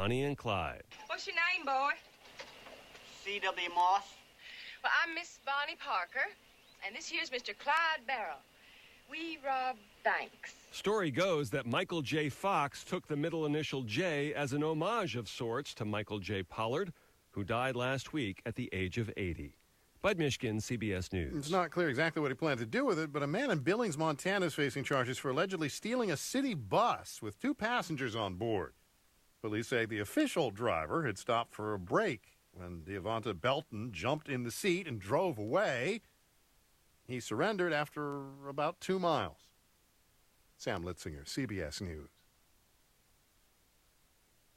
Bonnie and Clyde. What's your name, boy? C.W. Moss. Well, I'm Miss Bonnie Parker, and this here's Mr. Clyde Barrow. We rob banks. Story goes that Michael J. Fox took the middle initial J as an homage of sorts to Michael J. Pollard, who died last week at the age of 80. Bud Mishkin, CBS News. It's not clear exactly what he planned to do with it, but a man in Billings, Montana is facing charges for allegedly stealing a city bus with 2 passengers on board. Police say the official driver had stopped for a break when Devonta Belton jumped in the seat and drove away. He surrendered after about 2 miles. Sam Litzinger, CBS News.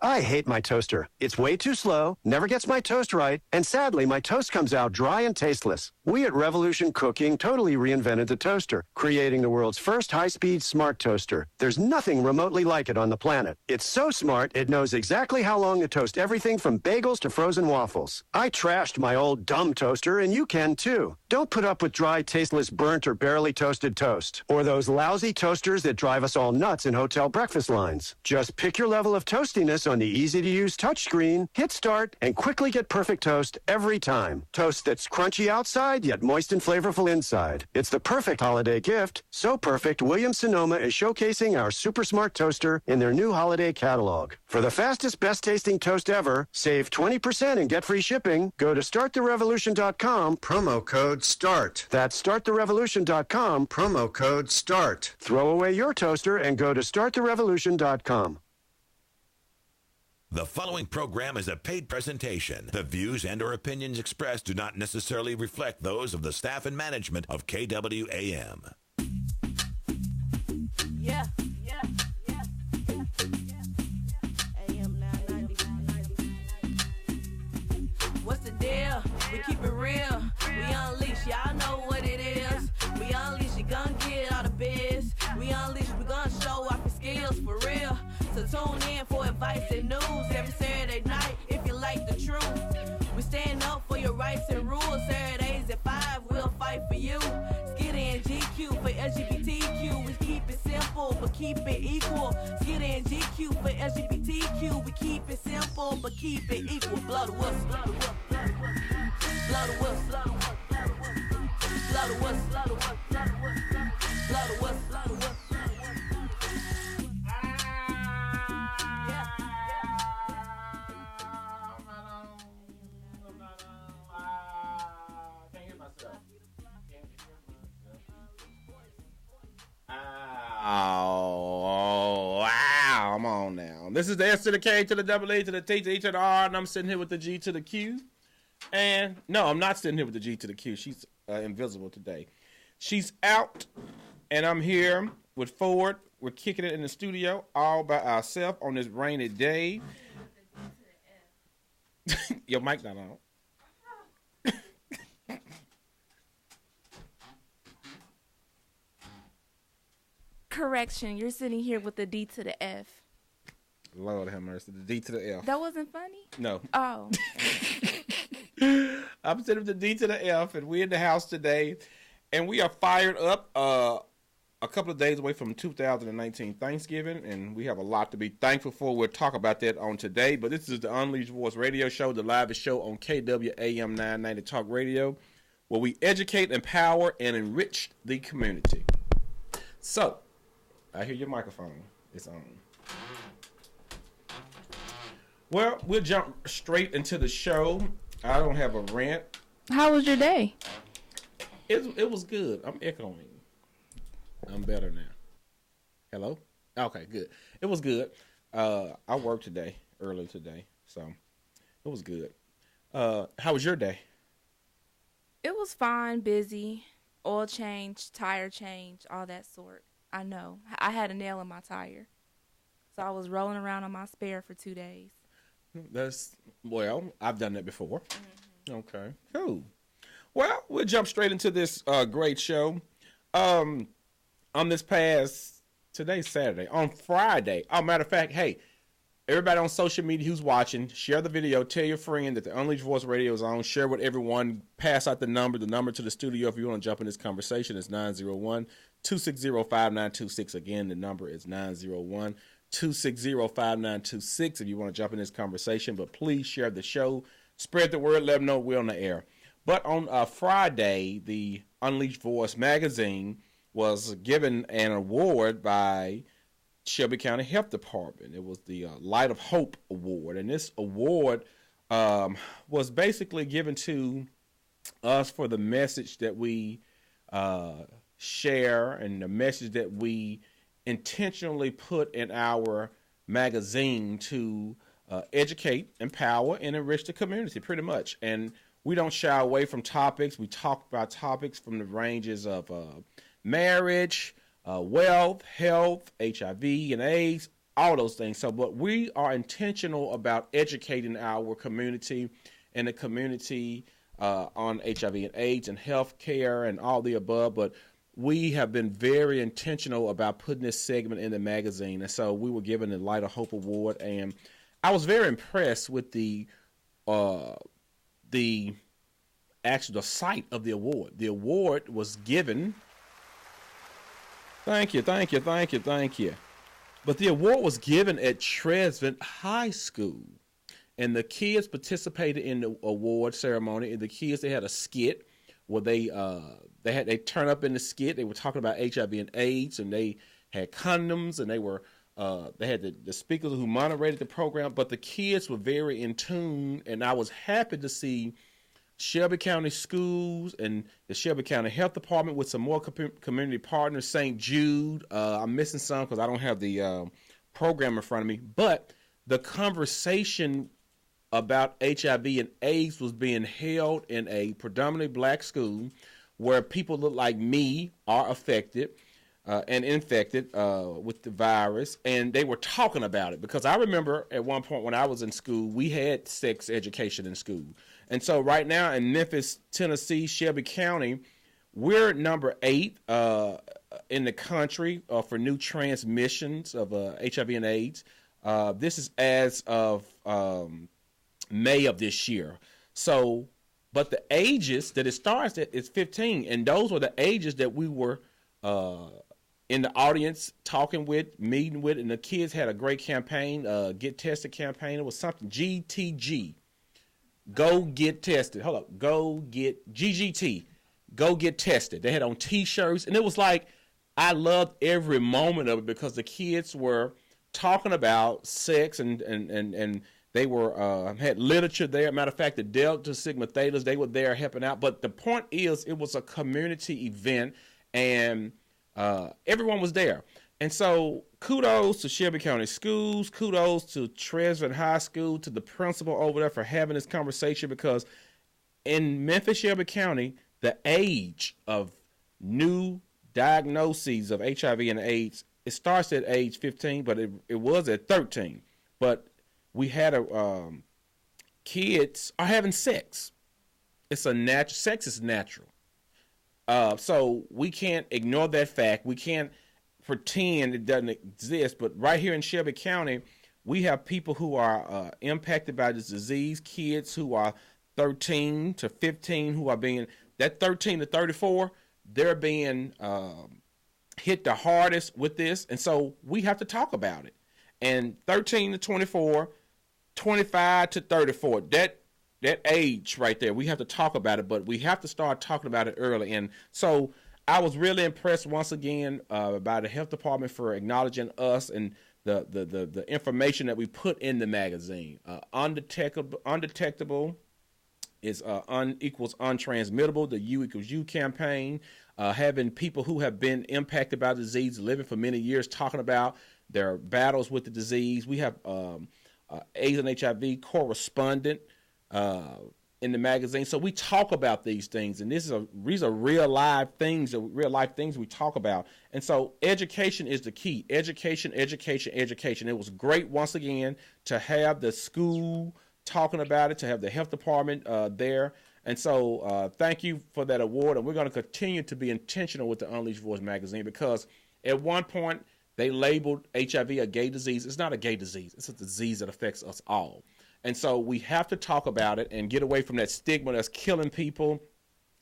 I hate my toaster. It's way too slow, never gets my toast right, and sadly, my toast comes out dry and tasteless. We at Revolution Cooking totally reinvented the toaster, creating the world's first high-speed smart toaster. There's nothing remotely like it on the planet. It's so smart, it knows exactly how long to toast everything from bagels to frozen waffles. I trashed my old dumb toaster, and you can too. Don't put up with dry, tasteless, burnt, or barely toasted toast, or those lousy toasters that drive us all nuts in hotel breakfast lines. Just pick your level of toastiness on the easy-to-use touchscreen, hit start, and quickly get perfect toast every time. Toast that's crunchy outside, yet moist and flavorful inside. It's the perfect holiday gift. So perfect, Williams-Sonoma is showcasing our super smart toaster in their new holiday catalog. For the fastest, best-tasting toast ever, save 20% and get free shipping. Go to starttherevolution.com, promo code START. That's starttherevolution.com, promo code START. Throw away your toaster and go to starttherevolution.com. The following program is a paid presentation. The views and or opinions expressed do not necessarily reflect those of the staff and management of KWAM. Yeah. AM 990. What's the deal? We keep it real. We unleash, y'all know what it is. We unleash, you gon' get all the biz. We unleash, we gon' show off your skills for real. So tune in for advice and news every Saturday night if you like the truth. We stand up for your rights and rules. Saturdays at 5, we'll fight for you. Skitty and GQ for LGBTQ. We keep it simple, but keep it equal. Skitty and GQ for LGBTQ. We keep it simple, but keep it equal. Blow the whistle. Blow the whistle. Blow the whistle. Blow the whistle. Blow the whistle. Blow the whistle. Oh, wow, I'm on now. This is the S to the K to the double A to the T to E to the R, and I'm sitting here with the G to the Q. And no, I'm not sitting here with the G to the Q. She's invisible today. She's out, and I'm here with Ford. We're kicking it in the studio all by ourselves on this rainy day. Your mic not on. Correction, you're sitting here with the D to the F. Lord have mercy. The D to the F. That wasn't funny? No. Oh. I'm sitting with the D to the F, and we're in the house today, and we are fired up a couple of days away from 2019 Thanksgiving, and we have a lot to be thankful for. We'll talk about that on today, but this is the Unleashed Voice radio show, the livest show on KWAM 990 Talk Radio, where we educate, empower, and enrich the community. So, I hear your microphone. It's on. Well, we'll jump straight into the show. I don't have a rant. How was your day? It was good. I'm echoing. I'm better now. Hello? Okay, good. It was good. I worked today, early today, so it was good. How was your day? It was fine, busy, oil change, tire change, all that sort. I know. I had a nail in my tire, so I was rolling around on my spare for 2 days. I've done that before. Mm-hmm. Okay, cool. Well, we'll jump straight into this great show. On this today's Saturday, on Friday. Oh, matter of fact, hey, everybody on social media who's watching, share the video, tell your friend that the Unleashed Voice Radio is on, share with everyone, pass out the number to the studio if you want to jump in this conversation is 901-260-5926. Again, the number is 260-5926 if you want to jump in this conversation. But please share the show. Spread the word. Let them know we're on the air. But on Friday, the Unleashed Voice magazine was given an award by Shelby County Health Department. It was the Light of Hope Award. And this award was basically given to us for the message that we share and the message that we intentionally put in our magazine to educate, empower, and enrich the community, pretty much. And we don't shy away from topics. We talk about topics from the ranges of marriage, wealth, health, HIV and AIDS, all those things. So, but we are intentional about educating our community and the community on HIV and AIDS and health care and all the above. But we have been very intentional about putting this segment in the magazine. And so we were given the Light of Hope Award. And I was very impressed with the site of the award. The award was given. Thank you. But the award was given at Trezevant High School. And the kids participated in the award ceremony. And the kids, they had a skit where they turn up in the skit. They were talking about HIV and AIDS, and they had condoms, and they had the speakers who moderated the program. But the kids were very in tune, and I was happy to see Shelby County Schools and the Shelby County Health Department with some more community partners, St. Jude. I'm missing some because I don't have the program in front of me. But the conversation about HIV and AIDS was being held in a predominantly black school where people look like me are affected and infected with the virus, and they were talking about it. Because I remember at one point when I was in school, we had sex education in school. And so right now in Memphis, Tennessee, Shelby County, we're number 8 in the country for new transmissions of HIV and AIDS. This is as of May of this year. So, but the ages that it starts at is 15, and those were the ages that we were in the audience talking with, meeting with, and the kids had a great campaign, Get Tested campaign. It was something, GTG, Go Get Tested. Hold up, Go Get, GGT, Go Get Tested. They had on T-shirts, and it was like, I loved every moment of it because the kids were talking about sex and they were had literature there. Matter of fact, the Delta Sigma Thetas, they were there helping out. But the point is, it was a community event, and everyone was there. And so kudos to Shelby County Schools, kudos to Trezevant High School, to the principal over there for having this conversation, because in Memphis, Shelby County, the age of new diagnoses of HIV and AIDS, it starts at age 15, but it was at 13. But we had kids are having sex. It's a natural. Sex is natural. So we can't ignore that fact. We can't pretend it doesn't exist. But right here in Shelby County, we have people who are impacted by this disease. Kids who are 13 to 15 who are being, that 13 to 34, they're being hit the hardest with this. And so we have to talk about it. And 13 to 24, 25 to 34, that age right there, we have to talk about it, but we have to start talking about it early. And so I was really impressed once again by the health department for acknowledging us and the information that we put in the magazine. Undetectable is equals untransmittable, the U equals U campaign, having people who have been impacted by the disease, living for many years, talking about their battles with the disease. We have AIDS and HIV correspondent in the magazine. So we talk about these things, and these are real life things we talk about. And so education is the key. Education. It was great once again to have the school talking about it, to have the health department there. And so thank you for that award. And we're going to continue to be intentional with the Unleashed Voice magazine, because at one point they labeled HIV a gay disease. It's not a gay disease. It's a disease that affects us all. And so we have to talk about it and get away from that stigma that's killing people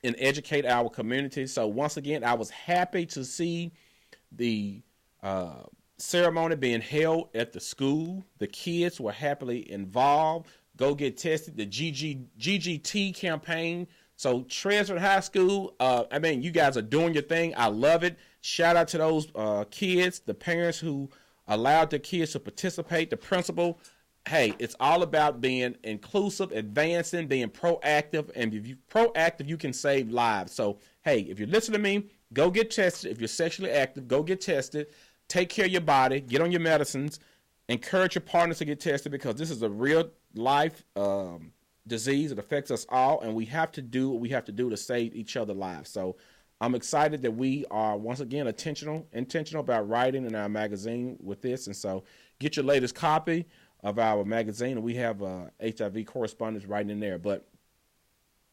and educate our community. So once again, I was happy to see the ceremony being held at the school. The kids were happily involved. Go get tested. The GGT campaign. So Trezevant High School, you guys are doing your thing. I love it. Shout out to those kids, the parents who allowed their kids to participate, the principal. Hey, it's all about being inclusive, advancing, being proactive. And if you're proactive, you can save lives. So, hey, if you listen to me, go get tested. If you're sexually active, go get tested. Take care of your body. Get on your medicines. Encourage your partners to get tested because this is a real life disease. It affects us all, and we have to do what we have to do to save each other lives. So I'm excited that we are, once again, intentional about writing in our magazine with this. And so get your latest copy of our magazine, and we have HIV correspondents writing in there. But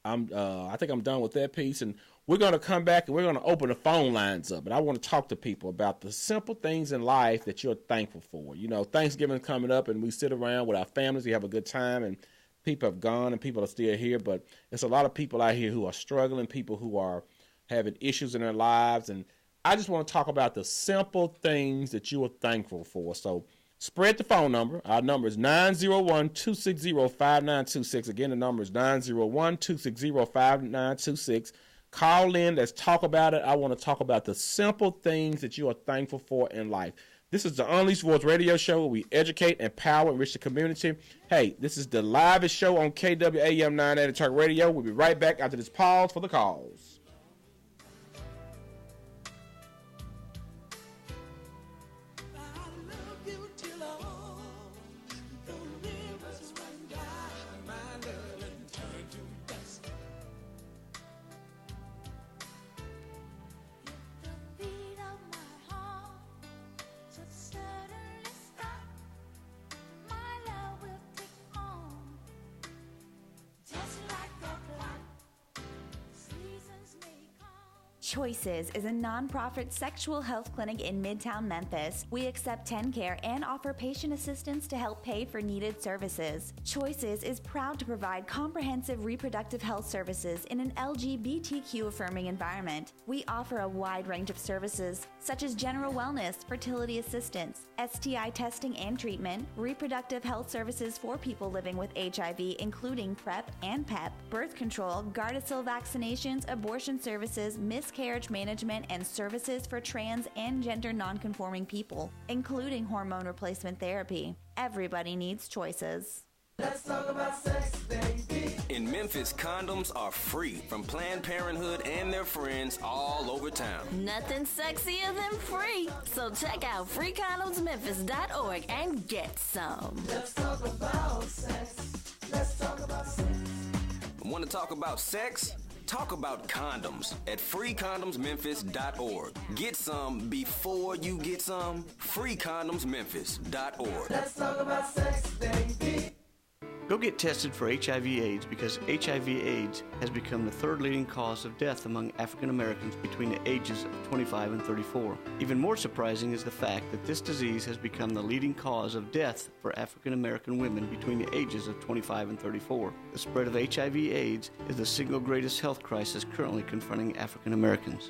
I think I'm done with that piece, and we're going to come back and we're going to open the phone lines up. And I want to talk to people about the simple things in life that you're thankful for. You know, Thanksgiving's coming up, and we sit around with our families, we have a good time, and people have gone and people are still here. But there's a lot of people out here who are struggling, people who are having issues in their lives. And I just want to talk about the simple things that you are thankful for. So spread the phone number. Our number is 901-260-5926. Again, the number is 901-260-5926. Call in. Let's talk about it. I want to talk about the simple things that you are thankful for in life. This is the Unleashed Voice radio show where we educate, empower, enrich the community. Hey, this is the livest show on KWAM 980 Talk Radio. We'll be right back after this pause for the calls. Choices is a nonprofit sexual health clinic in Midtown Memphis. We accept TennCare and offer patient assistance to help pay for needed services. Choices is proud to provide comprehensive reproductive health services in an LGBTQ-affirming environment. We offer a wide range of services, such as general wellness, fertility assistance, STI testing and treatment, reproductive health services for people living with HIV, including PrEP and PEP, birth control, Gardasil vaccinations, abortion services, miscarriage management, and services for trans and gender nonconforming people, including hormone replacement therapy. Everybody needs choices. Let's talk about sex, baby. In Memphis, condoms are free from Planned Parenthood and their friends all over town. Nothing sexier than free. So check out freecondomsmemphis.org and get some. Let's talk about sex. Let's talk about sex. Want to talk about sex? Talk about condoms at freecondomsmemphis.org. Get some before you get some. freecondomsmemphis.org. Let's talk about sex, baby. Go get tested for HIV/AIDS because HIV/AIDS has become the third leading cause of death among African Americans between the ages of 25 and 34. Even more surprising is the fact that this disease has become the leading cause of death for African American women between the ages of 25 and 34. The spread of HIV/AIDS is the single greatest health crisis currently confronting African Americans.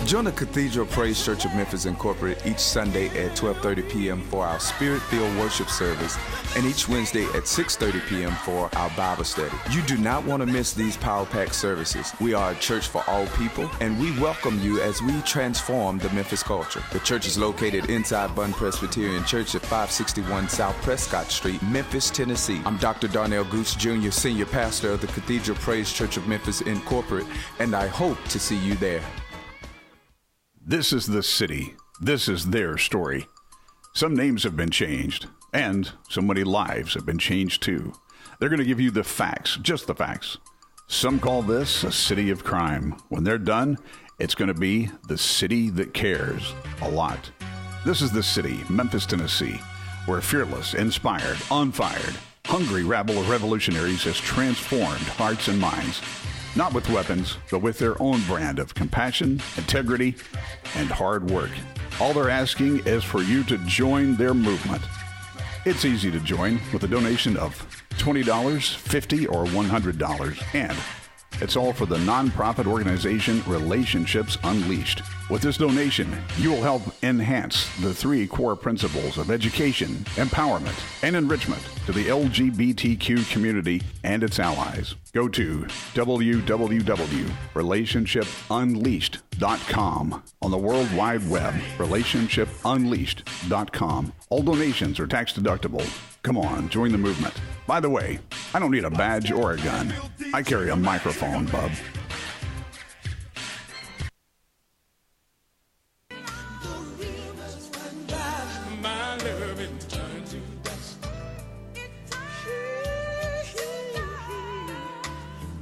Join the Cathedral Praise Church of Memphis Incorporated each Sunday at 12:30 p.m. for our Spirit-Filled Worship Service and each Wednesday at 6:30 p.m. for our Bible study. You do not want to miss these power-packed services. We are a church for all people, and we welcome you as we transform the Memphis culture. The church is located inside Bunn Presbyterian Church at 561 South Prescott Street, Memphis, Tennessee. I'm Dr. Darnell Goose Jr., Senior Pastor of the Cathedral Praise Church of Memphis Incorporated, and I hope to see you there. This is the city. This is their story. Some names have been changed, and so many lives have been changed too. They're going to give you the facts, just the facts. Some call this a city of crime. When they're done, it's going to be the city that cares a lot. This is the city, Memphis, Tennessee, where fearless, inspired, unfired, hungry rabble of revolutionaries has transformed hearts and minds. Not with weapons, but with their own brand of compassion, integrity, and hard work. All they're asking is for you to join their movement. It's easy to join with a donation of $20, $50, or $100. And it's all for the nonprofit organization Relationships Unleashed. With this donation, you will help enhance the 3 core principles of education, empowerment, and enrichment to the LGBTQ community and its allies. Go to www.relationshipunleashed.com on the World Wide Web, relationshipunleashed.com. All donations are tax deductible. Come on, join the movement. By the way, I don't need a badge or a gun. I carry a microphone, bub.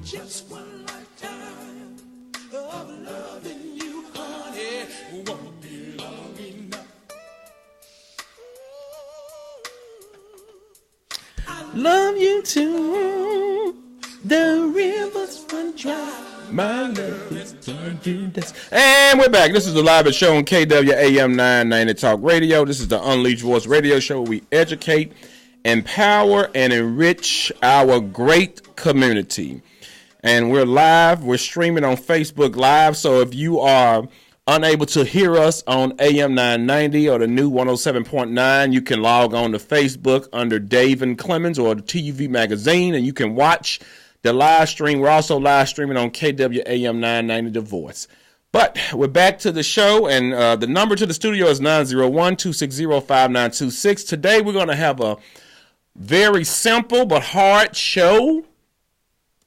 Just one lifetime of loving you, honey, won't be long enough. Love you too. The rivers run dry. My love is turned to dust. And we're back. This is the live show on KWAM 990 Talk Radio. This is the Unleashed Voice Radio Show where we educate, empower, and enrich our great community. And we're live. We're streaming on Facebook Live. So if you are unable to hear us on AM 990 or the new 107.9, you can log on to Facebook under Dave and Clemens or the TV Magazine, and you can watch the live stream. We're also live streaming on KWAM 990 The Voice. But we're back to the show, and the number to the studio is 901-260-5926. Today we're going to have a very simple but hard show.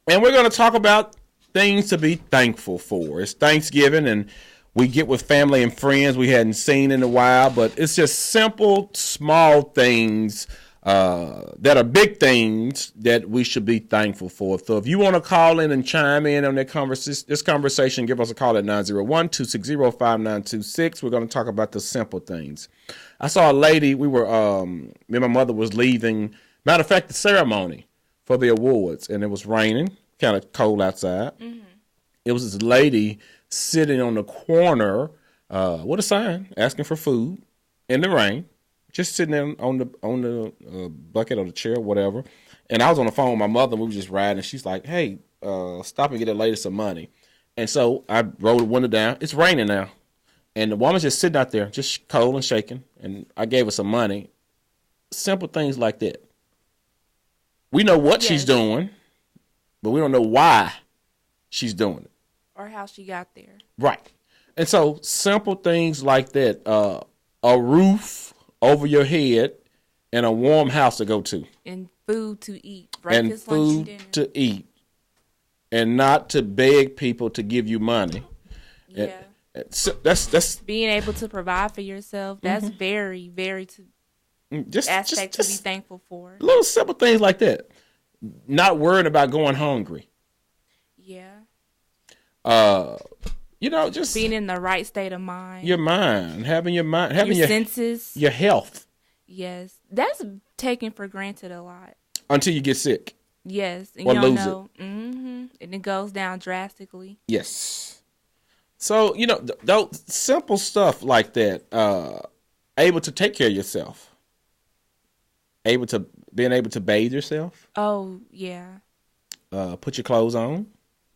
And we're going to talk about things to be thankful for. It's Thanksgiving, and we get with family and friends we hadn't seen in a while, but it's just simple, small things that are big things that we should be thankful for. So if you want to call in and chime in on that this conversation, give us a call at 901-260-5926. We're going to talk about the simple things. I saw a lady, me and my mother was leaving, matter of fact, the ceremony for the awards, and it was raining, kind of cold outside. Mm-hmm. It was this lady sitting on the corner with a sign asking for food in the rain, just sitting there on the bucket or the chair or whatever. And I was on the phone with my mother, and we were just riding, and she's like, hey, stop and get that lady some money. And so I rolled the window down. It's raining now. And the woman's just sitting out there, just cold and shaking, and I gave her some money. Simple things like that. We know what she's doing, but we don't know why she's doing it. Or how she got there. Right. And so simple things like that, a roof over your head and a warm house to go to. And food to eat. Breakfast, lunch, and dinner. To eat. And not to beg people to give you money. Yeah. So that's being able to provide for yourself. That's very, very aspect to be thankful for. Little simple things like that. Not worrying about going hungry. Yeah. Just being in the right state of mind. Your mind, having your senses, your health. Yes, that's taken for granted a lot. Until you get sick. Yes, and or you don't lose know. It. Mm-hmm. And it goes down drastically. Yes. So those simple stuff like that. Able to take care of yourself. Being able to bathe yourself. Oh yeah. Put your clothes on.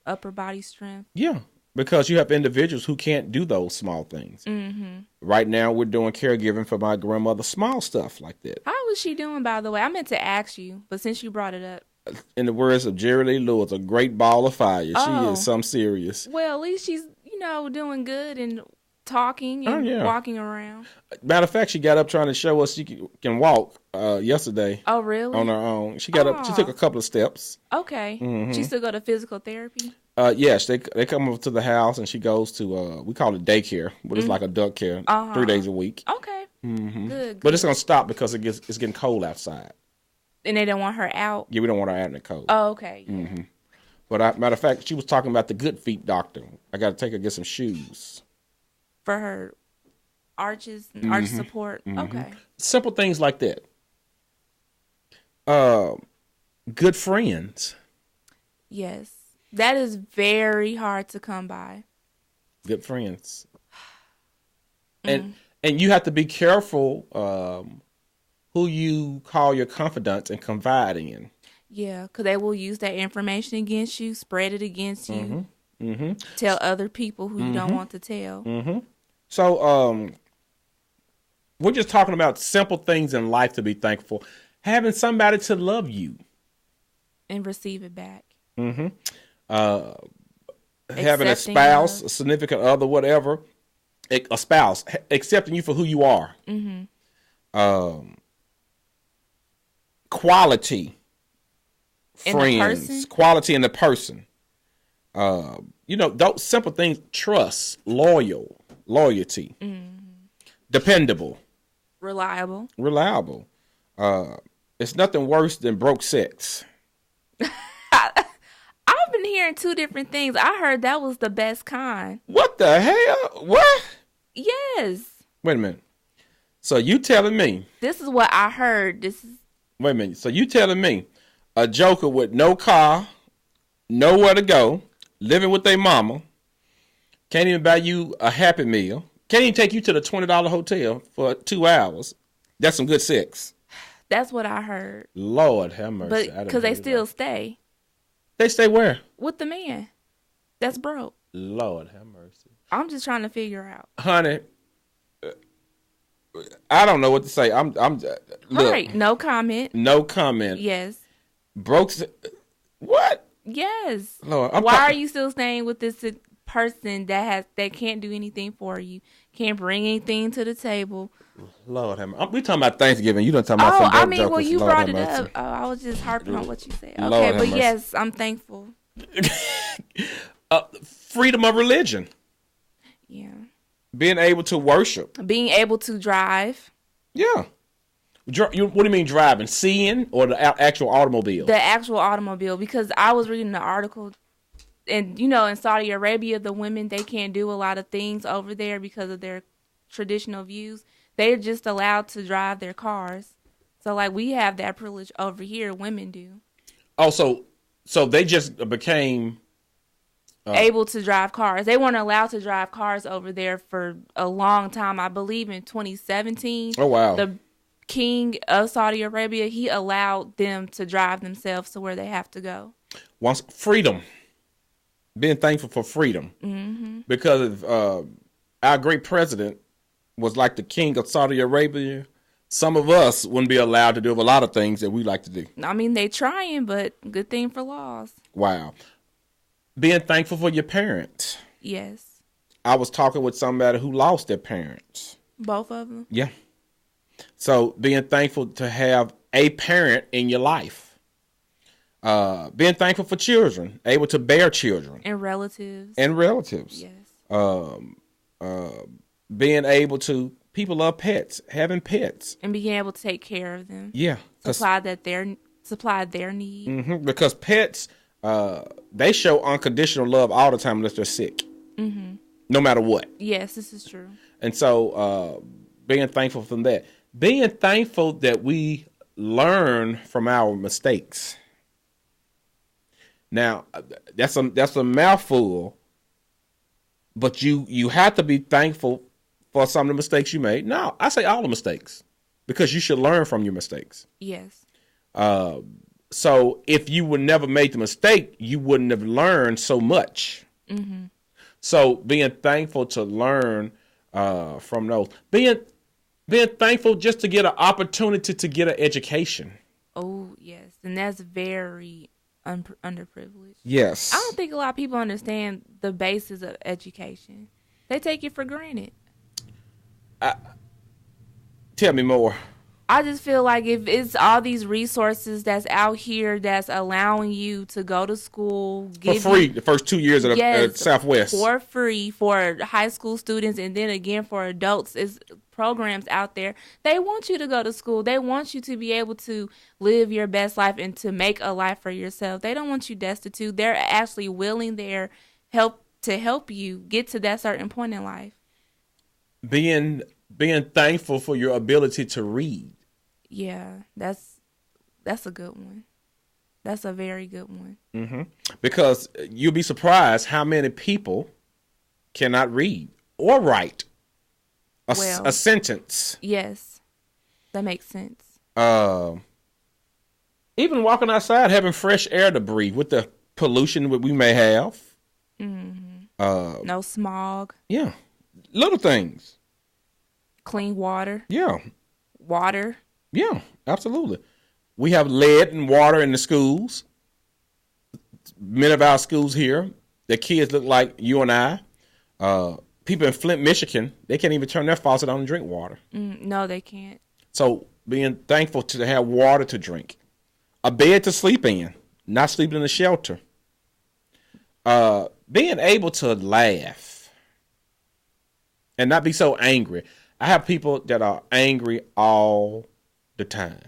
Upper body strength. Yeah, because you have individuals who can't do those small things. Mm-hmm. Right now, we're doing caregiving for my grandmother, small stuff like that. How was she doing, by the way? I meant to ask you, but since you brought it up. In the words of Jerry Lee Lewis, a great ball of fire. She is some serious. Well, at least she's, doing good and talking and walking around. Matter of fact, she got up trying to show us she can walk yesterday. Oh, really? On her own. She got up. She took a couple of steps. Okay. Mm-hmm. She still go to physical therapy? Yes, they come over to the house, and she goes to, we call it daycare, but it's like adult care, 3 days a week. Okay. Mm-hmm. Good. But it's going to stop because it's getting cold outside. And they don't want her out? Yeah, we don't want her out in the cold. Oh, okay. Mm-hmm. But matter of fact, she was talking about the Good Feet doctor. I got to take her to get some shoes. For her arches and arch support? Mm-hmm. Okay. Simple things like that. Good friends. Yes. That is very hard to come by. Good friends. And you have to be careful who you call your confidants and confide in. Yeah, because they will use that information against you, spread it against you, tell other people who you don't want to tell. So, we're just talking about simple things in life to be thankful. Having somebody to love you. And receive it back. Mm-hmm. Having a spouse, a significant other, whatever. A spouse. Accepting you for who you are. Mm-hmm. Quality. In Friends. Quality in the person. Those simple things. Trust. Loyalty. Mm-hmm. Dependable. Reliable. It's nothing worse than broke sex. I've been hearing two different things. I heard that was the best kind. What the hell? What? Yes. Wait a minute. So you telling me? This is what I heard. Wait a minute. So you telling me a joker with no car, nowhere to go, living with their mama, can't even buy you a Happy Meal, can't even take you to the $20 hotel for 2 hours. That's some good sex. That's what I heard. Lord have mercy. But because they still stay. They stay where? With the man. That's broke. Lord have mercy. I'm just trying to figure out. Honey, I don't know what to say. I'm look, right. No comment. No comment. Yes. Broke. What? Yes. Lord, why are you still staying with this person that can't do anything for you, can't bring anything to the table? Lord have mercy. We talking about Thanksgiving. You don't talking about some broke jokers. Well, you Lord brought it mercy. up. Oh, I was just harping on what you said. Okay, Lord but yes, I'm thankful. Freedom of religion. Yeah. Being able to worship. Being able to drive. Yeah. What do you mean driving? Seeing or the actual automobile? The actual automobile, because I was reading the article, and in Saudi Arabia, the women, they can't do a lot of things over there because of their traditional views. They're just allowed to drive their cars. So, like, we have that privilege over here. Women do. Oh, so they just became able to drive cars. They weren't allowed to drive cars over there for a long time. I believe in 2017. Oh, wow. The king of Saudi Arabia, he allowed them to drive themselves to where they have to go. Once freedom. Being thankful for freedom. Mm-hmm. Because our great president was like the king of Saudi Arabia. Some of us wouldn't be allowed to do a lot of things that we like to do. I mean, they trying, but good thing for laws. Wow. Being thankful for your parents. Yes. I was talking with somebody who lost their parents. Both of them? Yeah. So being thankful to have a parent in your life. Being thankful for children, able to bear children. And relatives. Yes. Being able to, people love pets, having pets. And being able to take care of them. Yeah. Supply their need. Mm-hmm, because pets, they show unconditional love all the time unless they're sick. Mm-hmm. No matter what. Yes, this is true. And so being thankful from that. Being thankful that we learn from our mistakes. Now, that's a mouthful, but you have to be thankful for some of the mistakes you made. No, I say all the mistakes because you should learn from your mistakes. Yes. So if you would never made the mistake, you wouldn't have learned so much. Mm-hmm. So being thankful to learn from those. Being thankful just to get an opportunity to get an education. Oh, yes. And that's very underprivileged. Yes. I don't think a lot of people understand the basis of education. They take it for granted. Tell me more. I just feel like if it's all these resources that's out here that's allowing you to go to school For free the first 2 years at Southwest. For free for high school students, and then again for adults, is programs out there. They want you to go to school. They want you to be able to live your best life and to make a life for yourself. They don't want you destitute. They're actually willing to help you get to that certain point in life. Being thankful for your ability to read. Yeah, that's a good one. That's a very good one. Mm-hmm. Because you'll be surprised how many people cannot read or write a sentence. Yes, that makes sense. Even walking outside, having fresh air to breathe with the pollution that we may have. Mm-hmm. No smog. Yeah. Little things. Clean water. Yeah. Water. Yeah, absolutely. We have lead and water in the schools. Many of our schools here, the kids look like you and I. People in Flint, Michigan, they can't even turn their faucet on and drink water. No, they can't. So being thankful to have water to drink, a bed to sleep in, not sleeping in a shelter, being able to laugh and not be so angry. I have people that are angry all the time.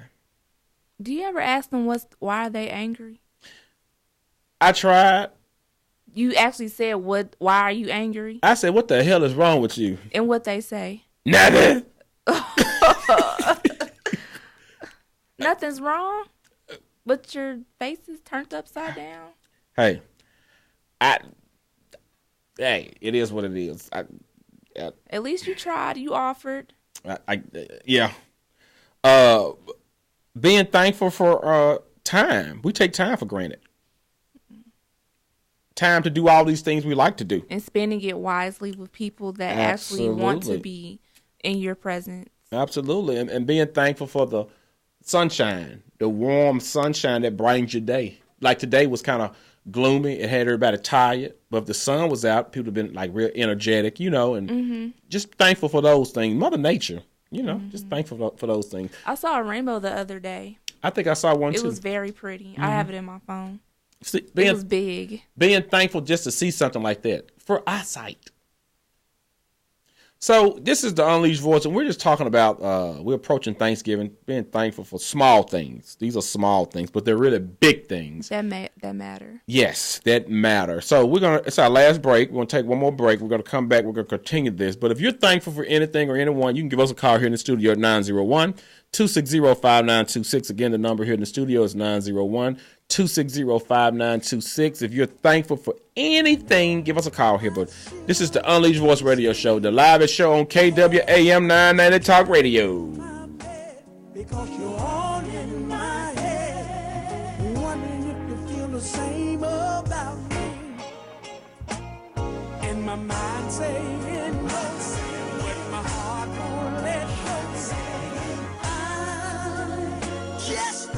Do you ever ask them why are they angry? I tried. You actually said why are you angry? I said, what the hell is wrong with you? And what they say? Nothing. Nothing's wrong, but your face is turned upside down. Hey, it is what it is. At least you tried. You offered. Yeah. Being thankful for time. We take time for granted. Time to do all these things we like to do. And spending it wisely with people that actually want to be in your presence. Absolutely. And being thankful for the sunshine, the warm sunshine that brightens your day. Like today was kind of gloomy. It had everybody tired. But if the sun was out, people have been like real energetic, and just thankful for those things. Mother Nature, just thankful for those things. I saw a rainbow the other day. I think I saw one too. It was very pretty. I have it in my phone. It was big. Being thankful just to see something like that for eyesight. So this is the Unleashed Voice, and we're just talking about, we're approaching Thanksgiving, being thankful for small things. These are small things, but they're really big things. That matter. Yes, that matter. So it's our last break. We're going to take one more break. We're going to come back. We're going to continue this. But if you're thankful for anything or anyone, you can give us a call here in the studio at 901-260-5926. Again, the number here in the studio is 901-260-5926. If you're thankful for anything, give us a call here. But this is the Unleashed Voice Radio Show, the livest show on KWAM 990 Talk Radio. Because you're all in my head, wondering if you feel the same about me. And my mind saying no, with my heart won't let go. I'm just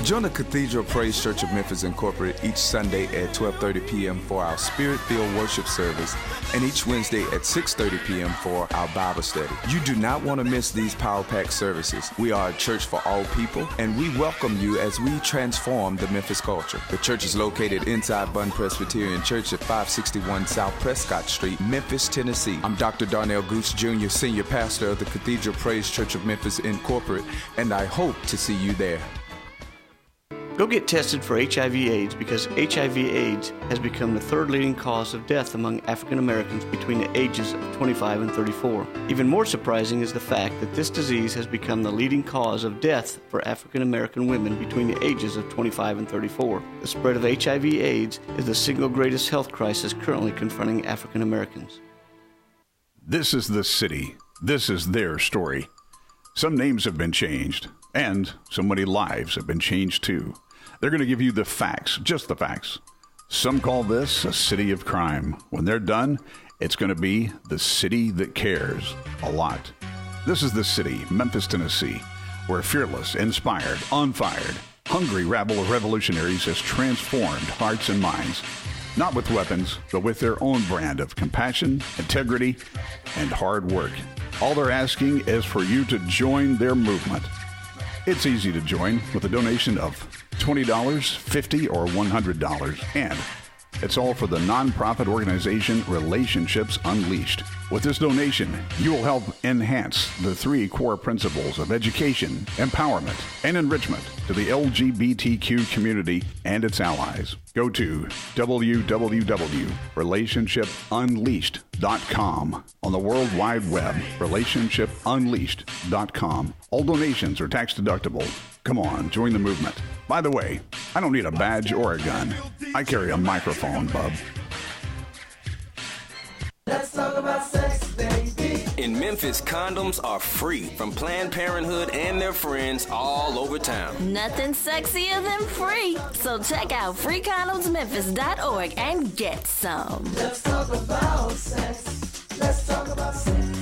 Join the Cathedral Praise Church of Memphis Incorporated each Sunday at 12:30 p.m. for our Spirit-Filled Worship Service and each Wednesday at 6:30 p.m. for our Bible study. You do not want to miss these power-packed services. We are a church for all people, and we welcome you as we transform the Memphis culture. The church is located inside Bunn Presbyterian Church at 561 South Prescott Street, Memphis, Tennessee. I'm Dr. Darnell Gooch Jr., Senior Pastor of the Cathedral Praise Church of Memphis Incorporated, and I hope to see you there. Go get tested for HIV/AIDS because HIV/AIDS has become the third leading cause of death among African Americans between the ages of 25 and 34. Even more surprising is the fact that this disease has become the leading cause of death for African American women between the ages of 25 and 34. The spread of HIV/AIDS is the single greatest health crisis currently confronting African Americans. This is the city. This is their story. Some names have been changed, and so many lives have been changed too. They're going to give you the facts, just the facts. Some call this a city of crime. When they're done, it's going to be the city that cares a lot. This is the city, Memphis, Tennessee, where fearless, inspired, unfired, hungry rabble of revolutionaries has transformed hearts and minds. Not with weapons, but with their own brand of compassion, integrity, and hard work. All they're asking is for you to join their movement. It's easy to join with a donation of $20, $50, or $100. And it's all for the nonprofit organization Relationships Unleashed. With this donation, you will help enhance the three core principles of education, empowerment, and enrichment to the LGBTQ community and its allies. Go to www.relationshipunleashed.com on the World Wide Web, relationshipunleashed.com. All donations are tax deductible. Come on, join the movement. By the way, I don't need a badge or a gun. I carry a microphone, bub. In Memphis, condoms are free from Planned Parenthood and their friends all over town. Nothing sexier than free. So check out freecondomsmemphis.org and get some. Let's talk about sex. Let's talk about sex.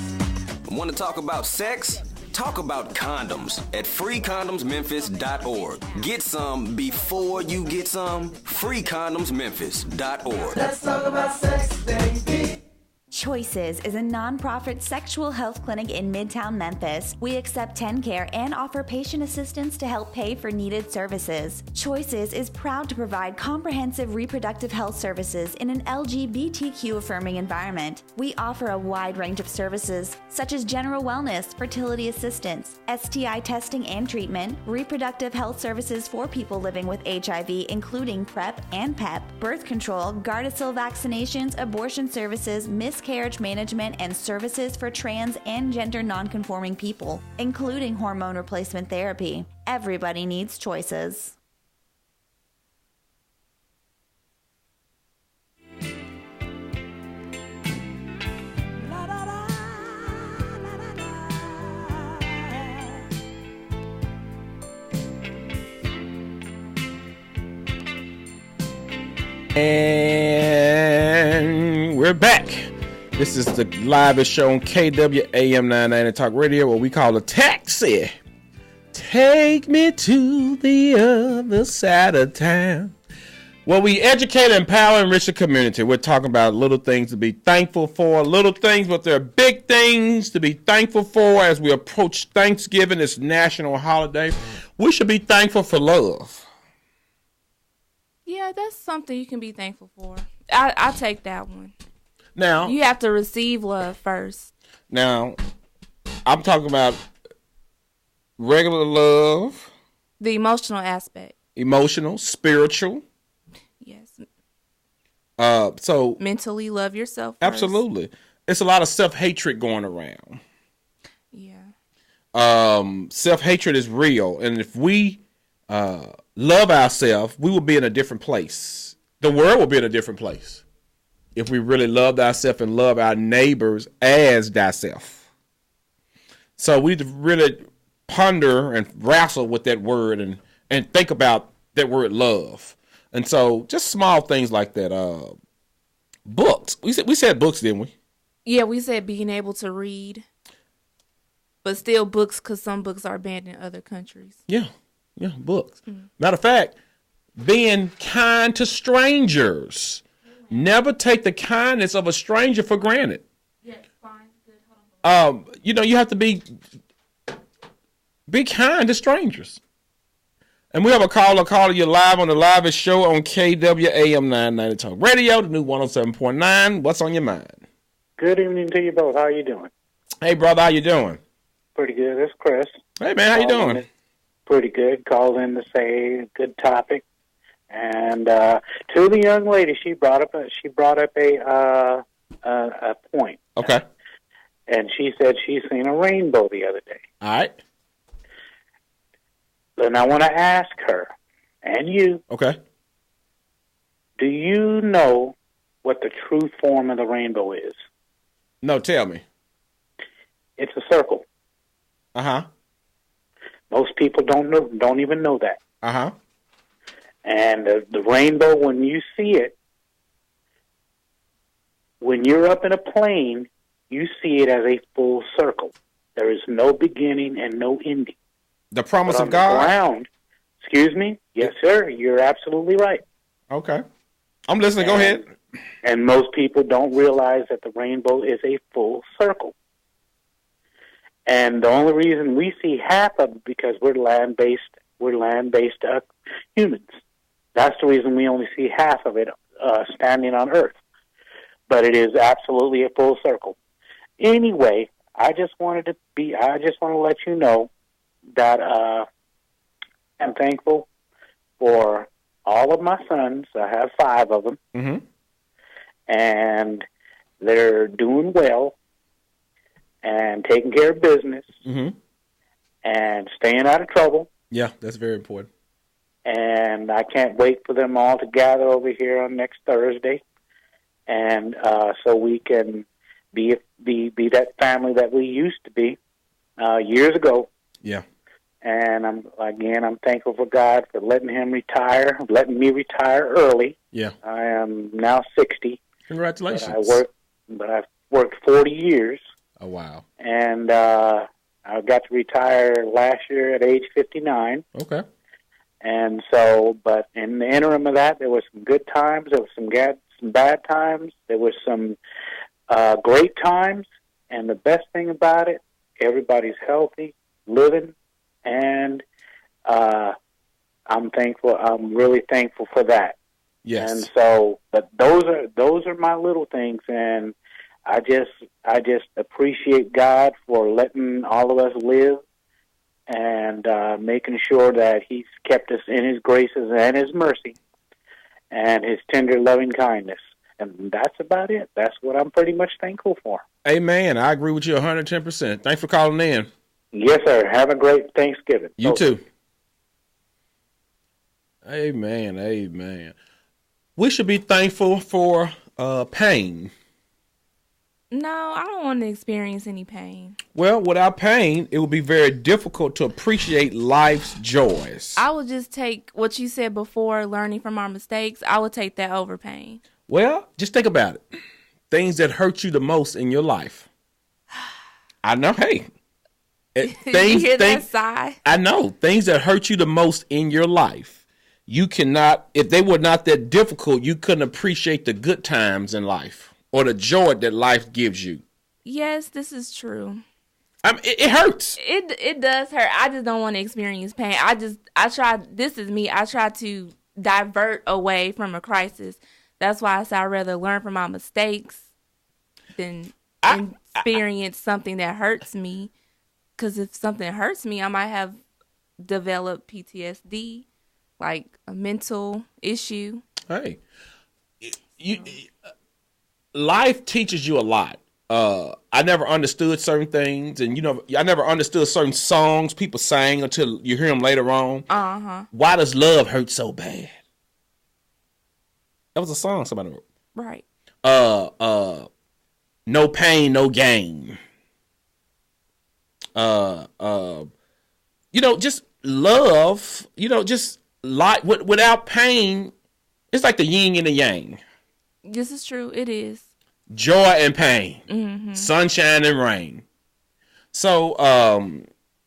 Want to talk about sex? Talk about condoms at freecondomsmemphis.org. Get some before you get some. freecondomsmemphis.org. Let's talk about sex, baby. Choices is a nonprofit sexual health clinic in Midtown Memphis. We accept TennCare and offer patient assistance to help pay for needed services. Choices is proud to provide comprehensive reproductive health services in an LGBTQ affirming environment. We offer a wide range of services such as general wellness, fertility assistance, STI testing and treatment, reproductive health services for people living with HIV, including PrEP and PEP, birth control, Gardasil vaccinations, abortion services, miscarriage management, and services for trans and gender nonconforming people, including hormone replacement therapy. Everybody needs choices. And we're back. This is the livest show on KWAM 990 Talk Radio, what we call a taxi. Take me to the other side of town. Well, we educate, empower, and enrich the community. We're talking about little things to be thankful for, little things, but they're big things to be thankful for as we approach Thanksgiving, this national holiday. We should be thankful for love. Yeah, that's something you can be thankful for. I'll take that one. Now, you have to receive love first. Now, I'm talking about regular love. The emotional aspect. Emotional, spiritual. Yes. So mentally love yourself first. Absolutely. It's a lot of self-hatred going around. Yeah. Self-hatred is real. And if we love ourselves, we will be in a different place. The world will be in a different place if we really love ourselves and love our neighbors as thyself. So we need to really ponder and wrestle with that word and think about that word love. And so just small things like that. Books. We said books, didn't we? Yeah, we said being able to read. But still books, because some books are banned in other countries. Yeah, books. Matter of fact, being kind to strangers. Never take the kindness of a stranger for granted. Yes, fine. Good. Hold on. You have to be kind to strangers. And we have a caller calling you live on the livest show on KWAM 990 Talk Radio, the new 107.9. What's on your mind? Good evening to you both. How are you doing? Hey, brother, how you doing? Pretty good. It's Chris. Hey, man, how you doing? Pretty good. Called in to say good topic. And to the young lady, she brought up a point. Okay. And she said she's seen a rainbow the other day. All right. And I want to ask her, and you. Okay. Do you know what the true form of the rainbow is? No, tell me. It's a circle. Uh-huh. Most people don't even know that. Uh-huh. And the rainbow, when you see it, when you're up in a plane, you see it as a full circle. There is no beginning and no ending. The promise of God? God? Ground, excuse me? Yes, sir. You're absolutely right. Okay. I'm listening. Go ahead. And most people don't realize that the rainbow is a full circle. And the only reason we see half of it because we're land-based humans. That's the reason we only see half of it standing on Earth. But it is absolutely a full circle. Anyway, I just want to let you know that I'm thankful for all of my sons. I have 5 of them. Mm-hmm. And they're doing well and taking care of business and staying out of trouble. Yeah, that's very important. And I can't wait for them all to gather over here on next Thursday, and so we can be that family that we used to be years ago. Yeah. And I'm thankful for God for letting letting me retire early. Yeah. I am now 60. Congratulations. But I've worked 40 years. Oh, wow. And I got to retire last year at age 59. Okay. And so, but in the interim of that, there were some good times. There was some bad times. There was some great times. And the best thing about it, everybody's healthy, living, and I'm thankful. I'm really thankful for that. Yes. And so, but those are my little things, and I just appreciate God for letting all of us live and making sure that He's kept us in His graces and His mercy and His tender loving kindness. And that's about it. That's what I'm pretty much thankful for. Amen. I agree with you 110%. Thanks for calling in. Yes, sir. Have a great Thanksgiving. You too. Amen. Amen. We should be thankful for pain. No, I don't want to experience any pain. Well, without pain, it would be very difficult to appreciate life's joys. I would just take what you said before, learning from our mistakes. I would take that over pain. Well, just think about it. Things that hurt you the most in your life. I know, hey. You hear that sigh? I know. Things that hurt you the most in your life. You cannot, if they were not that difficult, you couldn't appreciate the good times in life or the joy that life gives you. Yes, this is true. I mean, it hurts. It does hurt. I just don't want to experience pain. This is me. I try to divert away from a crisis. That's why I say I'd rather learn from my mistakes than experience something that hurts me. Because if something hurts me, I might have developed PTSD, like a mental issue. Hey, life teaches you a lot. I never understood certain things, and I never understood certain songs people sang until you hear them later on. Why does love hurt so bad? That was a song somebody wrote. Right. No pain, no gain. Just love, just like without pain, it's like the yin and the yang. This is true. It is. Joy and pain, sunshine and rain. So,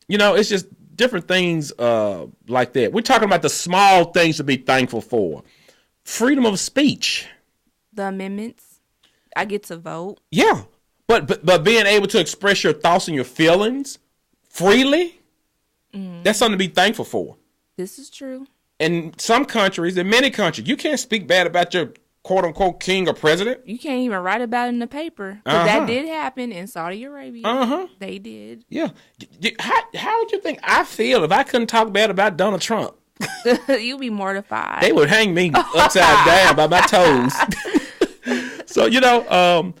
it's just different things like that. We're talking about the small things to be thankful for. Freedom of speech. The amendments. I get to vote. Yeah. But being able to express your thoughts and your feelings freely, that's something to be thankful for. This is true. In some countries, in many countries, you can't speak bad about your quote-unquote king or president. You can't even write about it in the paper. But that did happen in Saudi Arabia. They did. Yeah. How would you think I feel if I couldn't talk bad about Donald Trump? You'd be mortified. They would hang me upside down by my toes. So, the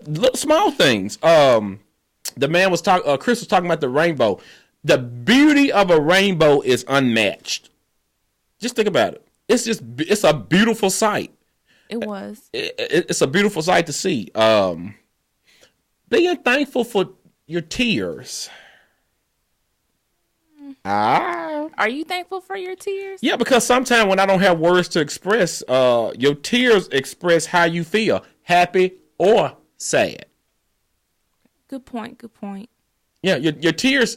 little small things. The man was talking, Chris was talking about the rainbow. The beauty of a rainbow is unmatched. Just think about it. It's a beautiful sight. It was. It's a beautiful sight to see. Being thankful for your tears. Are you thankful for your tears? Yeah, because sometimes when I don't have words to express, your tears express how you feel, happy or sad. Good point. Yeah, your tears.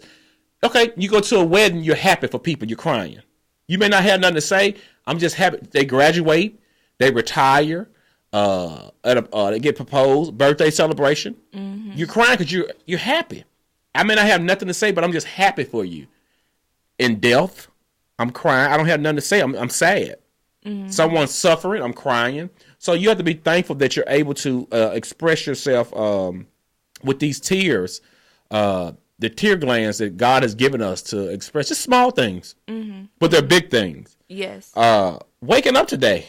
Okay, you go to a wedding, you're happy for people, you're crying. You may not have nothing to say. I'm just happy. They graduate, they retire, they get proposed, birthday celebration. You're crying because you're happy. I may not have nothing to say, but I'm just happy for you. In death, I'm crying. I don't have nothing to say. I'm sad. Someone's suffering. I'm crying. So you have to be thankful that you're able to express yourself with these tears, the tear glands that God has given us to express. Just small things, but they're big things. Yes. Waking up today.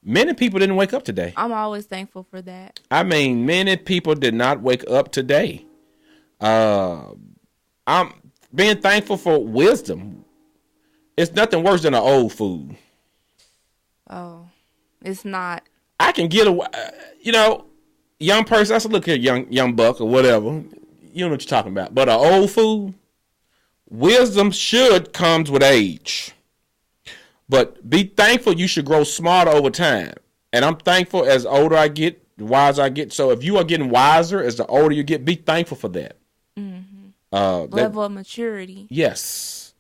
Many people didn't wake up today. I'm always thankful for that. I mean, many people did not wake up today. I'm being thankful for wisdom. It's nothing worse than an old fool. Oh, it's not. I can get away, young person, I said, look here, young buck or whatever. You know what you're talking about. But an old fool, wisdom should comes with age. But be thankful you should grow smarter over time. And I'm thankful as older I get, the wiser I get. So if you are getting wiser as the older you get, be thankful for that. Level of maturity. Yes.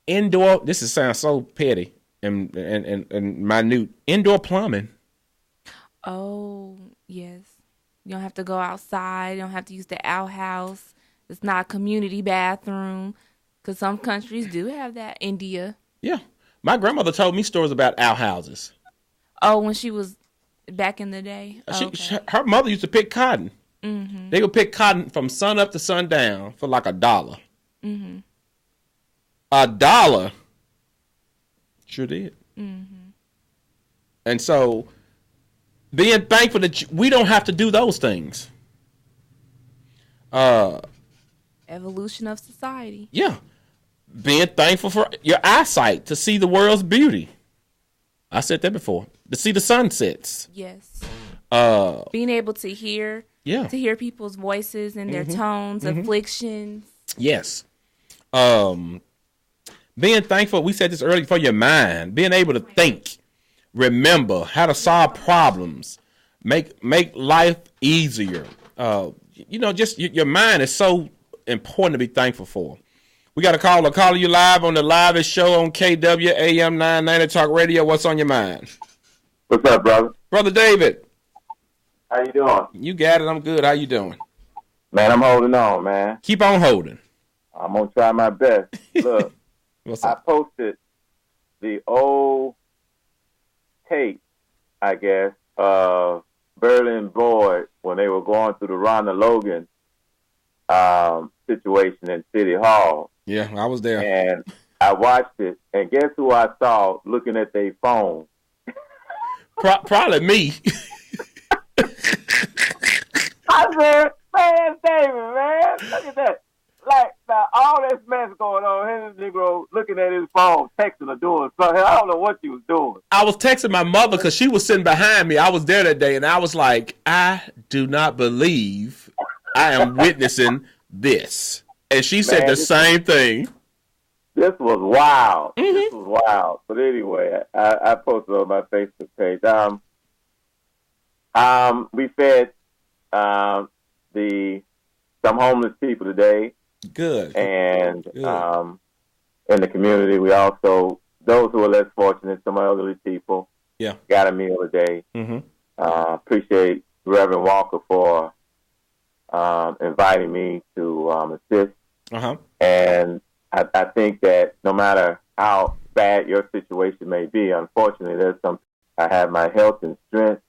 Indoor, sounds so petty and minute. Indoor plumbing. Oh, yes. You don't have to go outside. You don't have to use the outhouse. It's not a community bathroom. Because some countries do have that. India. Yeah. My grandmother told me stories about outhouses. Oh, when she was back in the day? Her mother used to pick cotton. Mm-hmm. They would pick cotton from sun up to sundown for like $1. Mm-hmm. $1? Sure did. Mm-hmm. And so, being thankful that we don't have to do those things. Evolution of society. Yeah. Being thankful for your eyesight to see the world's beauty. I said that before. To see the sunsets. Yes. Being able to hear. Yeah. To hear people's voices and their tones, afflictions. Yes. Being thankful, we said this earlier, for your mind. Being able to think. Remember how to solve problems. Make life easier. Just your mind is so important to be thankful for. We got a caller. Calling you live on the livest show on KWAM 990 Talk Radio. What's on your mind? What's up, brother? Brother David. How you doing? You got it. I'm good. How you doing? Man, I'm holding on, man. Keep on holding. I'm going to try my best. Look, What's up? I posted the old tape, I guess, of Berlin Boyd when they were going through the Ronald Logan situation in City Hall. Yeah, I was there. And I watched it, and guess who I saw looking at their phone? Probably me. I said, man, David, man, look at that. Like, now, all this mess going on, here's this Negro looking at his phone, texting or doing something. I don't know what you was doing. I was texting my mother because she was sitting behind me. I was there that day, and I was like, I do not believe I am witnessing this. And she said the same thing. This was wild. This was wild. But anyway, I posted on my Facebook page. We fed some homeless people today. Good. And in the community, we also, those who are less fortunate, some elderly people, got a meal today. Appreciate Reverend Walker for inviting me to assist. And I think that no matter how bad your situation may be, unfortunately, I have my health and strength,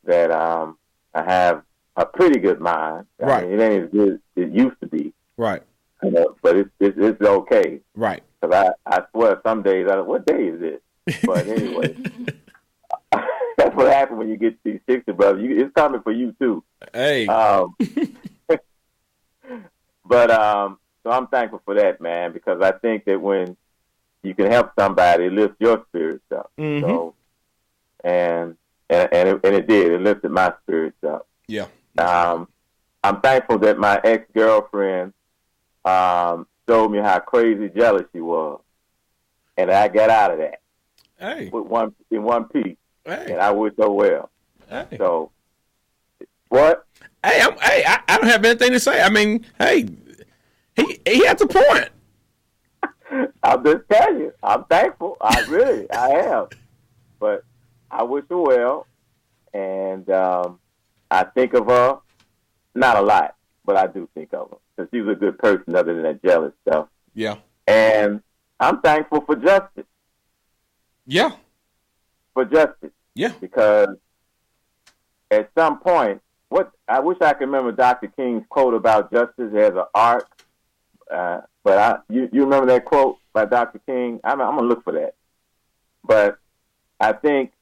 that I have a pretty good mind. Right. I mean, it ain't as good as it used to be. Right. But it's okay. Right. Because I swear some days, what day is it? But anyway, that's what happens when you get to these 60, brother. It's coming for you, too. Hey. So I'm thankful for that, man, because I think that when you can help somebody, it lifts your spirits up. So, and it did. It lifted my spirits up. Yeah. I'm thankful that my ex-girlfriend showed me how crazy jealous she was, and I got out of that. Hey. In one piece. Hey. And I wish her well. Hey. So, what? Hey, I don't have anything to say. I mean, hey, he has a point. I'm just telling you, I'm thankful. I am. But I wish her well, and I think of her, not a lot, but I do think of her, because she's a good person other than that jealous stuff. Yeah. And I'm thankful for justice. Yeah. For justice. Yeah. Because at some point, I wish I could remember Dr. King's quote about justice as an arc. But you remember that quote by Dr. King? I'm going to look for that. But I think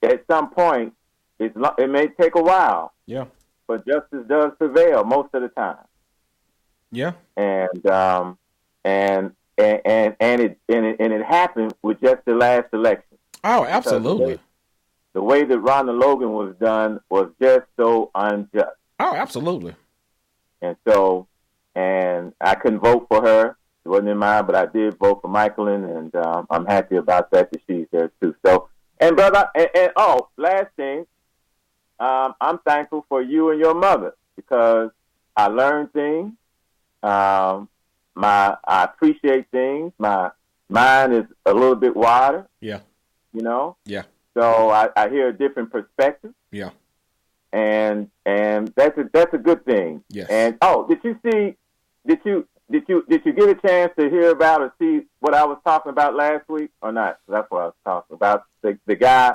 at some point, it may take a while. Yeah. But justice does prevail most of the time. Yeah. And it happened with just the last election. Oh, absolutely. the way that Ronald Logan was done was just so unjust. Oh, absolutely. And so, and I couldn't vote for her. It wasn't in mine, but I did vote for Michaelin, and I'm happy about that she's there too. So, and brother, and last thing, I'm thankful for you and your mother because I learned things. I appreciate things. My mind is a little bit wider. Yeah. You know. Yeah. So I hear a different perspective. Yeah. And that's a good thing. Yes. And did you get a chance to hear about or see what I was talking about last week or not? That's what I was talking about. The guy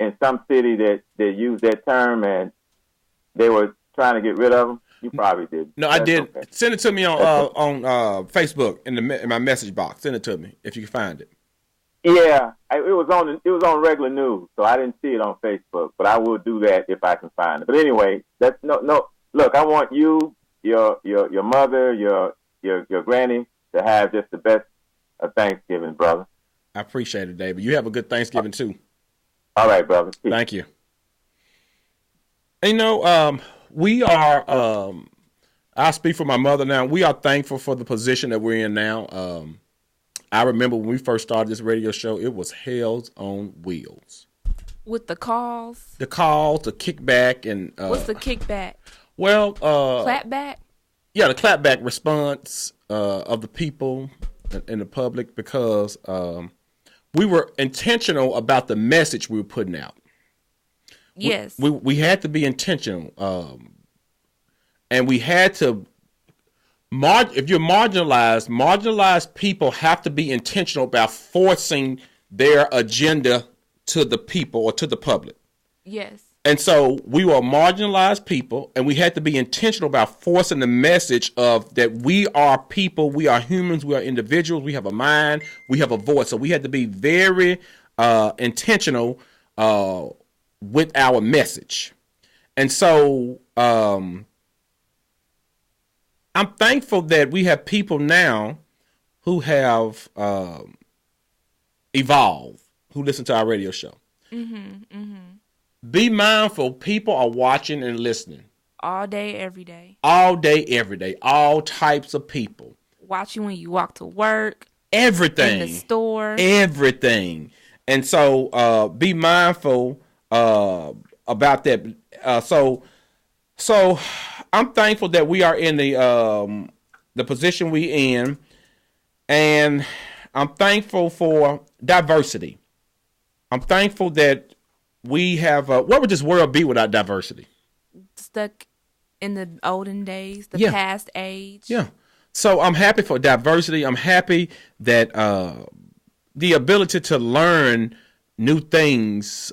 in some city that used that term and they were trying to get rid of him. You probably did. No, I did. Okay. Send it to me on Facebook in my message box. Send it to me if you can find it. Yeah, it was on regular news, so I didn't see it on Facebook, but I will do that if I can find it. But anyway, that's no. Look, I want you, your mother, your granny to have just the best of Thanksgiving, brother. I appreciate it, David. You have a good Thanksgiving too. All right, brother. Peace. Thank you. And, you know, we are. I speak for my mother now. We are thankful for the position that we're in now. I remember when we first started this radio show, it was Hell's on Wheels. With the calls? The calls, the kickback. And what's the kickback? Well, clapback? Yeah, the clapback response of the people and the public because we were intentional about the message we were putting out. Yes. We had to be intentional. And we had to if you're marginalized people have to be intentional about forcing their agenda to the people or to the public. Yes. And so we were marginalized people, and we had to be intentional about forcing the message of that we are people, we are humans, we are individuals, we have a mind, we have a voice. So we had to be very intentional with our message. And so I'm thankful that we have people now who have evolved, who listen to our radio show. Mm-hmm, mm-hmm. Be mindful, people are watching and listening. All day, every day. All day, every day. All types of people. Watch you when you walk to work. Everything. In the store. Everything. And so be mindful about that. So I'm thankful that we are in the position we in, and I'm thankful for diversity. I'm thankful that we have. What would this world be without diversity? Stuck in the olden days, the past age. Yeah. So I'm happy for diversity. I'm happy that the ability to learn new things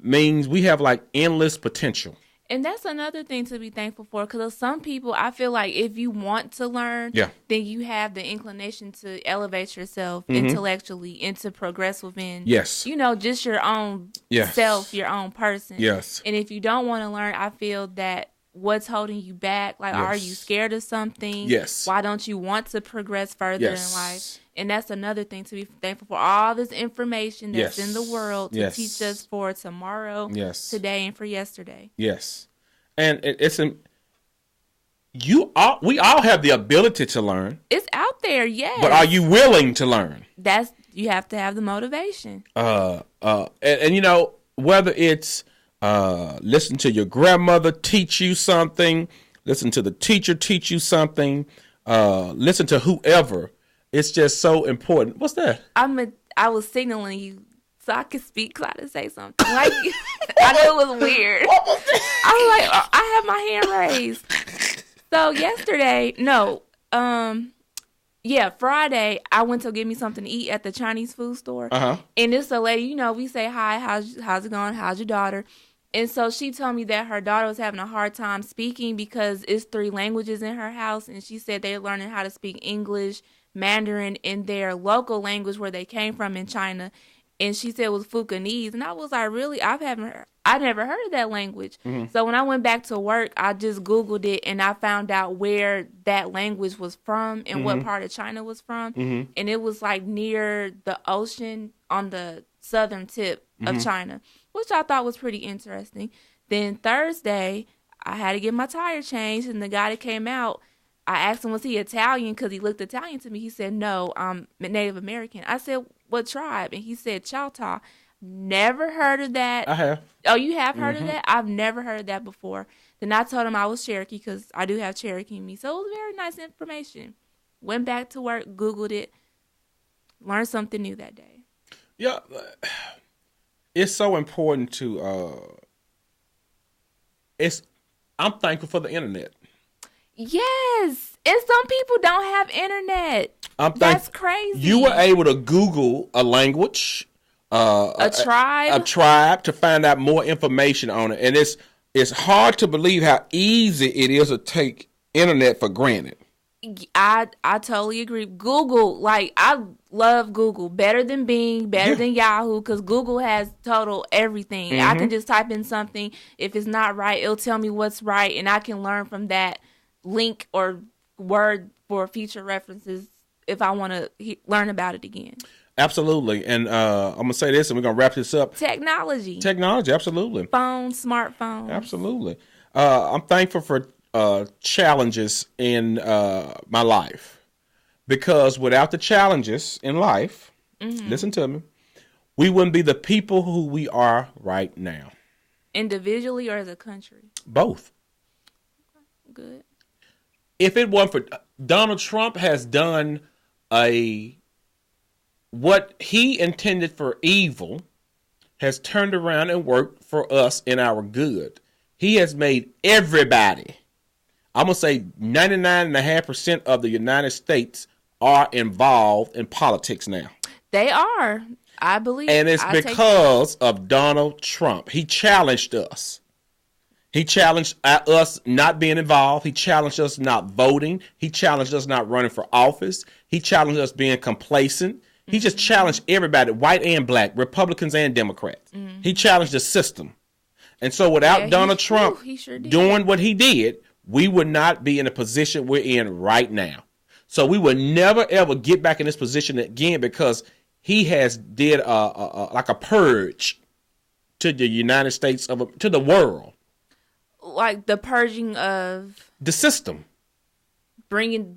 means we have like endless potential. And that's another thing to be thankful for, because some people, I feel like if you want to learn, then you have the inclination to elevate yourself intellectually and to progress within, just your own self, your own person. Yes. And if you don't want to learn, I feel that what's holding you back, like, are you scared of something? Yes. Why don't you want to progress further in life? And that's another thing to be thankful for, all this information that's in the world to teach us for tomorrow, today, and for yesterday. Yes. And we all have the ability to learn. It's out there, yes. But are you willing to learn? You have to have the motivation. And you know, whether it's listen to your grandmother teach you something, listen to the teacher teach you something, listen to whoever. It's just so important. What's that? I was signaling you so I could speak, so I could say something. Like, I know it was weird. What was that? I was like, I have my hand raised. So yesterday, Friday, I went to get me something to eat at the Chinese food store. Uh-huh. And it's a lady, we say, hi, how's it going? How's your daughter? And so she told me that her daughter was having a hard time speaking because it's 3 languages in her house. And she said they're learning how to speak English, Mandarin, in their local language where they came from in China. And she said it was Fukienese. And I was like, really? I never heard of that language. Mm-hmm. So when I went back to work, I just Googled it and I found out where that language was from and what part of China was from. Mm-hmm. And it was like near the ocean on the southern tip of China. which I thought was pretty interesting. Then Thursday, I had to get my tire changed, and the guy that came out, I asked him, was he Italian? Because he looked Italian to me. He said, no, I'm Native American. I said, what tribe? And he said, Choctaw. Never heard of that. I have. Oh, you have heard of that? I've never heard of that before. Then I told him I was Cherokee because I do have Cherokee in me. So it was very nice information. Went back to work, Googled it, learned something new that day. Yeah, it's so important to. I'm thankful for the internet. Yes, and some people don't have internet. That's crazy. You were able to Google a language, a tribe to find out more information on it, and it's hard to believe how easy it is to take internet for granted. I totally agree. Google, I love Google better than Bing, better than Yahoo, because Google has total everything. I can just type in something. If it's not right, it'll tell me what's right, and I can learn from that link or word for future references if I want to learn about it again. Absolutely. And I'm going to say this, and we're going to wrap this up. Technology, absolutely. Smartphone. Absolutely. I'm thankful for challenges in my life, because without the challenges in life, listen to me, we wouldn't be the people who we are right now. Individually or as a country? Both. Good. If it weren't for Donald Trump has done what he intended for evil has turned around and worked for us in our good. He has made everybody, I'm going to say 99.5% of the United States are involved in politics now. They are, I believe. And it's because of Donald Trump. He challenged us. He challenged us not being involved. He challenged us not voting. He challenged us not running for office. He challenged us being complacent. He just challenged everybody, white and black, Republicans and Democrats. He challenged the system. And so without Donald Trump doing what he did, we would not be in the position we're in right now. So we would never, ever get back in this position again, because he has did like a purge to the United States, to the world. Like the purging of the system, making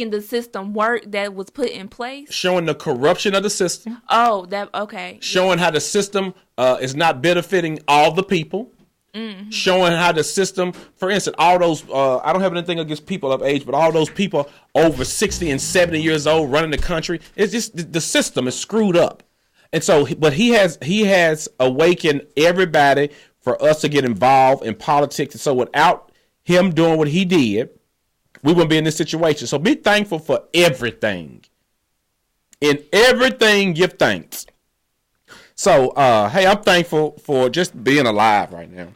the system work that was put in place, showing the corruption of the system. Okay. Showing how the system is not benefiting all the people. Showing how the system, for instance, all those, I don't have anything against people of age, but all those people over 60 and 70 years old running the country, it's just the system is screwed up. And so, but he has awakened everybody for us to get involved in politics. And so without him doing what he did, we wouldn't be in this situation. So be thankful for everything. In everything, give thanks. So, hey, I'm thankful for just being alive right now.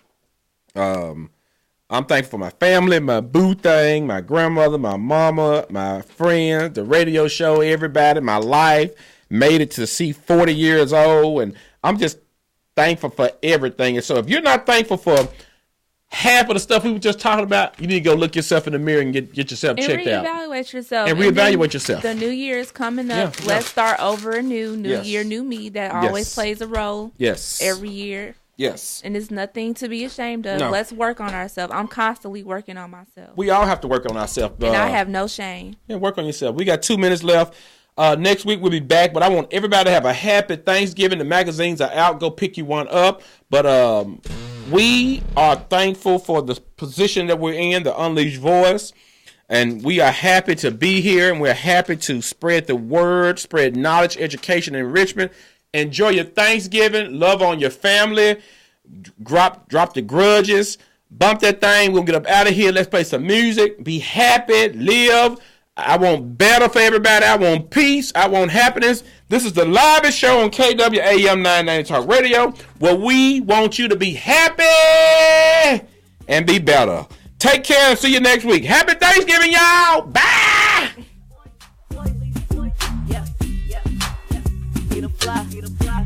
I'm thankful for my family, my boo thing, my grandmother, my mama, my friends, the radio show, everybody, my life. Made it to see 40 years old, and I'm just thankful for everything. And so if you're not thankful for half of the stuff we were just talking about, you need to go look yourself in the mirror and get yourself checked out. And reevaluate yourself. And reevaluate yourself. The new year is coming up. Yeah, Let's start over anew. New year, new me. That always plays a role. Yes. Every year. Yes. And it's nothing to be ashamed of. No. Let's work on ourselves. I'm constantly working on myself. We all have to work on ourselves. And I have no shame. Yeah, work on yourself. We got 2 minutes left. Next week we'll be back, but I want everybody to have a happy Thanksgiving. The magazines are out. Go pick you one up. But we are thankful for the position that we're in, the Unleashed Voice. And we are happy to be here, and we're happy to spread the word, spread knowledge, education, and enrichment. Enjoy your Thanksgiving. Love on your family. Drop the grudges. Bump that thing. We'll get up out of here. Let's play some music. Be happy. Live. I want better for everybody. I want peace. I want happiness. This is the livest show on KWAM 990 Talk Radio, where we want you to be happy and be better. Take care and see you next week. Happy Thanksgiving, y'all. Bye.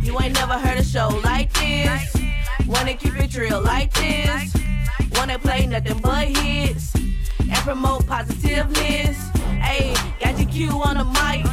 You ain't never heard a show like this. Wanna keep it real like this. Wanna play nothing but hits and promote positiveness. Hey, got your cue on the mic.